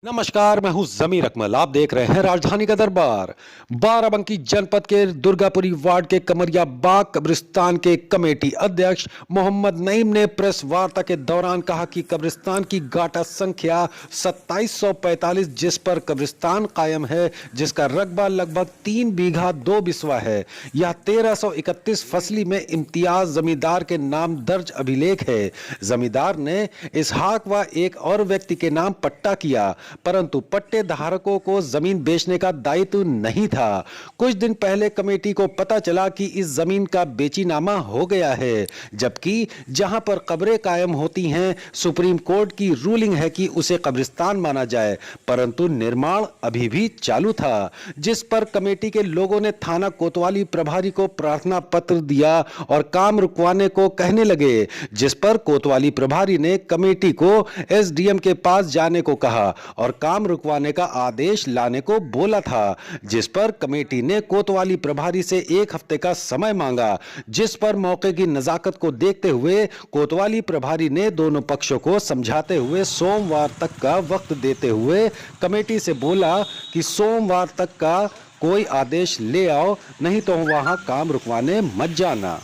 नमस्कार, मैं हूं जमीर अकमल। आप देख रहे हैं राजधानी का दरबार। बाराबंकी जनपद के दुर्गापुरी वार्ड के कमरिया बाग कब्रिस्तान के कमेटी अध्यक्ष मोहम्मद नईम ने प्रेस वार्ता के दौरान कहा कि कब्रिस्तान की गाटा संख्या 2745 जिस पर कब्रिस्तान कायम है, जिसका रकबा लगभग 3 बीघा 2 बिस्वा है, यह 1331 फसली में इम्तियाज जमींदार के नाम दर्ज अभिलेख है। जमींदार ने इसहाक व एक और व्यक्ति के नाम पट्टा किया, परंतु पट्टे धारकों को जमीन बेचने का दायित्व नहीं था। कुछ दिन पहले कमेटी को पता चला कि इस जमीन का बेचीनामा हो गया है, जबकि जहां पर कब्रें कायम होती हैं, सुप्रीम कोर्ट की रूलिंग है कि उसे कब्रिस्तान माना जाए, परंतु निर्माण अभी भी चालू था, जिस पर कमेटी के लोगों ने थाना कोतवाली प्रभारी को प्रार्थना पत्र दिया और काम रुकवाने को कहने लगे, जिस पर कोतवाली प्रभारी ने कमेटी को एसडीएम के पास जाने को कहा और काम रुकवाने का आदेश लाने को बोला था, जिस पर कमेटी ने कोतवाली प्रभारी से 1 हफ्ते का समय मांगा, जिस पर मौके की नजाकत को देखते हुए कोतवाली प्रभारी ने दोनों पक्षों को समझाते हुए सोमवार तक का वक्त देते हुए कमेटी से बोला कि सोमवार तक का कोई आदेश ले आओ, नहीं तो वहां काम रुकवाने मत जाना।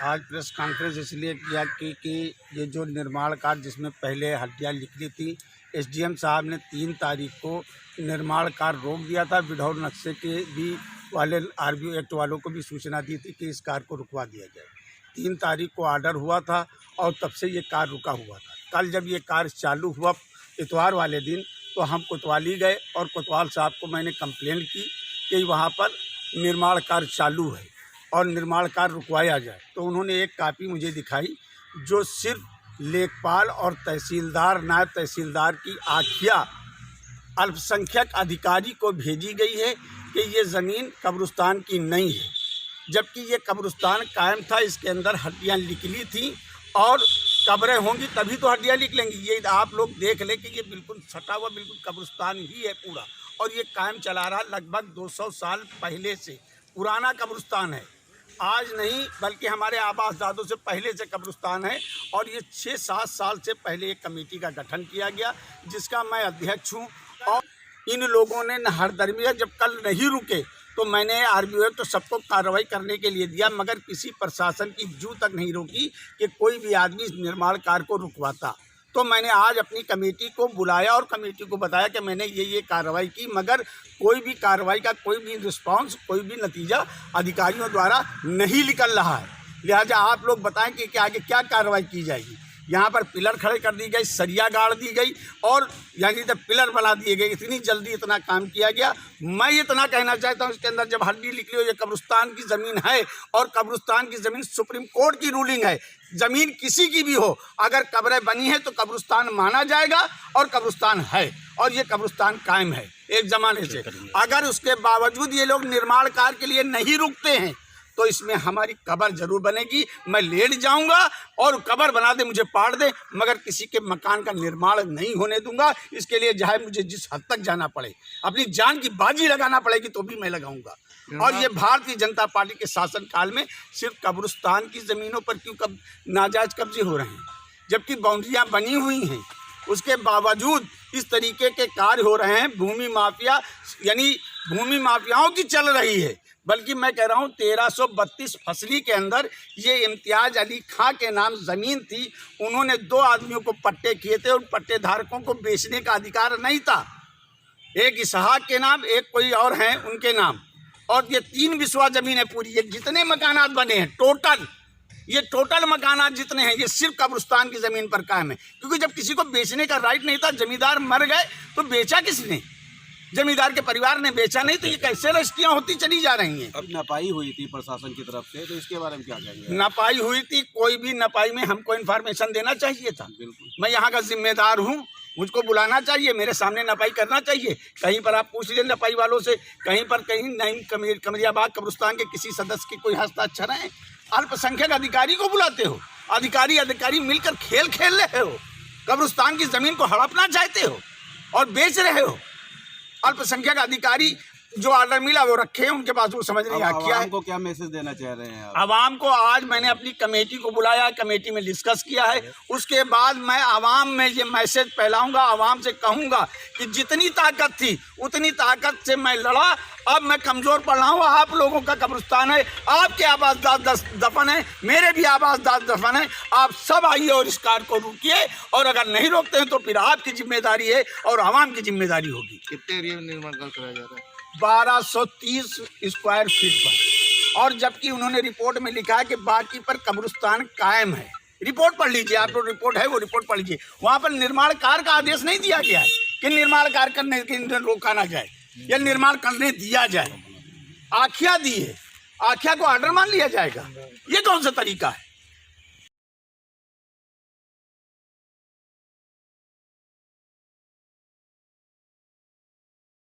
आज प्रेस कॉन्फ्रेंस इसलिए किया कि ये जो निर्माण कार्य जिसमें पहले हड्डियाँ निकली थी, एसडीएम साहब ने 3 तारीख को निर्माण कार्य रोक दिया था। विधाउट नक्शे के भी वाले आरबीओ एक्ट वालों को भी सूचना दी थी कि इस कार्य को रुकवा दिया जाए। 3 तारीख को ऑर्डर हुआ था और तब से ये कार्य रुका हुआ था। कल जब ये कार्य चालू हुआ इतवार वाले दिन, तो हम कोतवाली गए और कोतवाल साहब को मैंने कंप्लेंट की कि वहाँ पर निर्माण कार्य चालू है और निर्माण कार्य रुकवाया जाए। तो उन्होंने एक कापी मुझे दिखाई जो सिर्फ लेखपाल और तहसीलदार, नायब तहसीलदार की आख्या अल्पसंख्यक अधिकारी को भेजी गई है कि ये ज़मीन कब्रिस्तान की नहीं है, जबकि ये कब्रिस्तान कायम था। इसके अंदर हड्डियाँ निकली थी और कब्रें होंगी तभी तो हड्डियाँ निकलेंगी। ये आप लोग देख लें कि ये बिल्कुल सटा हुआ बिल्कुल कब्रिस्तान ही है पूरा, और ये कायम चला रहा लगभग 200 साल पहले से पुराना कब्रिस्तान है। आज नहीं बल्कि हमारे आबास दादों से पहले से कब्रिस्तान है, और ये 6-7 साल से पहले एक कमेटी का गठन किया गया जिसका मैं अध्यक्ष हूँ। और इन लोगों ने हरदर्मिया जब कल नहीं रुके तो मैंने आरबीओ तो सबको कार्रवाई करने के लिए दिया, मगर किसी प्रशासन की जू तक नहीं रोकी कि कोई भी आदमी इस निर्माण कार्य को रुकवाता। तो मैंने आज अपनी कमेटी को बुलाया और कमेटी को बताया कि मैंने ये कार्रवाई की, मगर कोई भी कार्रवाई का कोई भी रिस्पांस, कोई भी नतीजा अधिकारियों द्वारा नहीं निकल रहा है। लिहाजा आप लोग बताएं कि आगे क्या कार्रवाई की जाएगी। यहाँ पर पिलर खड़े कर दी गई, सरिया गाड़ दी गई और यानी तक पिलर बना दिए गए। इतनी जल्दी इतना काम किया गया। मैं इतना कहना चाहता हूँ, इसके अंदर जब हड्डी निकली हो, ये कब्रिस्तान की ज़मीन है और कब्रिस्तान की ज़मीन सुप्रीम कोर्ट की रूलिंग है। ज़मीन किसी की भी हो, अगर कब्रें बनी है तो कब्रिस्तान माना जाएगा और कब्रिस्तान है, और ये कब्रिस्तान कायम है एक ज़माने से। अगर उसके बावजूद ये लोग निर्माण कार्य के लिए नहीं रुकते हैं तो इसमें हमारी कब्र जरूर बनेगी। मैं लेट जाऊंगा और कब्र बना दे, मुझे पाड़ दे, मगर किसी के मकान का निर्माण नहीं होने दूंगा। इसके लिए चाहे मुझे जिस हद तक जाना पड़े, अपनी जान की बाजी लगाना पड़ेगी तो भी मैं लगाऊंगा। और ये भारतीय जनता पार्टी के शासनकाल में सिर्फ कब्रिस्तान की ज़मीनों पर क्यों नाजायज कब्जे हो रहे हैं, जबकि बाउंड्रियाँ बनी हुई हैं, उसके बावजूद इस तरीके के कार्य हो रहे हैं। भूमि माफिया यानी भूमि माफियाओं की चल रही है। बल्कि मैं कह रहा हूँ 1332 फसली के अंदर ये इम्तियाज अली खां के नाम ज़मीन थी। उन्होंने 2 आदमियों को पट्टे किए थे, उन पट्टे धारकों को बेचने का अधिकार नहीं था। एक इसहाक के नाम, एक कोई और हैं उनके नाम, और ये 3 बिस्वा ज़मीन है पूरी। ये जितने मकानात बने हैं टोटल मकानात जितने हैं, ये सिर्फ कब्रिस्तान की ज़मीन पर कायम है। क्योंकि जब किसी को बेचने का राइट नहीं था, जमींदार मर गए तो बेचा किसने? जमींदार के परिवार ने बेचा नहीं, तो ये कैसे रजिस्ट्रियाँ होती चली जा रही हैं। अब नपाई हुई थी प्रशासन की तरफ से, तो इसके बारे में क्या कहेंगे? नपाई हुई थी, कोई भी नपाई में हमको इन्फॉर्मेशन देना चाहिए था। बिल्कुल, मैं यहाँ का जिम्मेदार हूँ, मुझको बुलाना चाहिए, मेरे सामने नपाई करना चाहिए। कहीं पर आप पूछ लीजिए नपाई वालों से, कहीं नहीं कमरिया बाग कब्रिस्तान के किसी सदस्य के कोई हस्ताक्षर हैं। अल्पसंख्यक अधिकारी को बुलाते हो, अधिकारी मिलकर खेल खेल रहे हो, कब्रिस्तान की ज़मीन को हड़पना चाहते हो और बेच रहे हो। अल्पसंख्यक अधिकारी जो ऑर्डर मिला वो रखे हैं उनके पास, वो समझ नहीं आ क्या है। को क्या मैसेज देना चाह रहे हैं आप? आवाम को आज मैंने अपनी कमेटी को बुलाया, कमेटी में डिस्कस किया है। उसके बाद मैं आवाम में ये मैसेज फैलाऊंगा, आवाम से कहूंगा कि जितनी ताकत थी उतनी ताकत से मैं लड़ा। अब मैं कमज़ोर पड़ रहा हूँ। आप लोगों का कब्रिस्तान है, आपके आबाद दफन है, मेरे भी आबाद दफन है। आप सब आइए और इस कार को रोकिए, और अगर नहीं रोकते हैं तो फिर आपकी जिम्मेदारी है और आवाम की जिम्मेदारी होगी। कितने एरिया में निर्माण कार्य कराया जा रहा है? 1230 स्क्वायर फीट पर, और जबकि उन्होंने रिपोर्ट में लिखा है कि बाकी पर कब्रिस्तान कायम है। रिपोर्ट पढ़ लीजिए, आप लोग रिपोर्ट है वो रिपोर्ट पढ़ लीजिए। वहाँ पर निर्माण कार्य का आदेश नहीं दिया गया है कि निर्माण कार्य करने के रोका ना जाए या निर्माण करने दिया जाए। आख्या दी है, आख्या को ऑर्डर मान लिया जाएगा। ये कौन सा तरीका है?